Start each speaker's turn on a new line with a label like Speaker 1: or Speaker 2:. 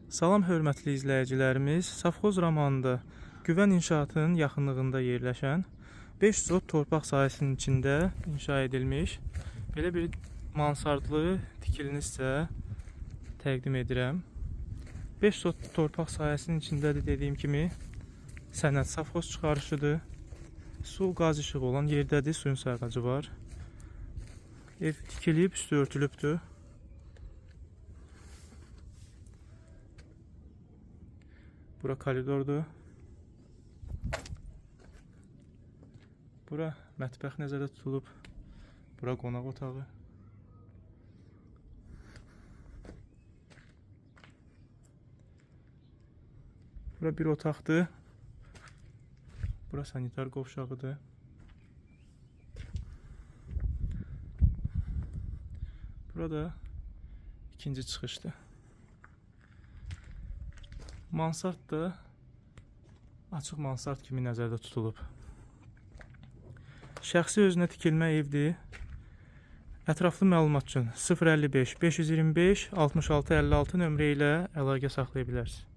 Speaker 1: Salam hörmətli izləyicilərimiz, Safxoz ramanında Güvən inşaatının yaxınlığında yerləşən 5 sot torpaq sahəsinin içində inşa edilmiş belə bir mansardlı tikilini sizə təqdim edirəm. 5 sot torpaq sahəsinin içindədir, dediyim kimi sənəd safxoz çıxarışıdır. Su, qaz işığı olan yerdədir, suyun sayğacı var. Ev tikilib, üstü örtülübdür. Bura koridordur. Bura mətbəx nəzərdə tutulub. Bura qonaq otağı. Bura bir otaqdır. Bura sanitar qovşağıdır. Burada ikinci çıxışdır. Mansard da açıq mansard kimi nəzərdə tutulub. Şəxsi özünə tikilmə evdir. Ətraflı məlumat üçün 055 525 66 56 nömrə ilə əlaqə saxlaya bilərsiniz.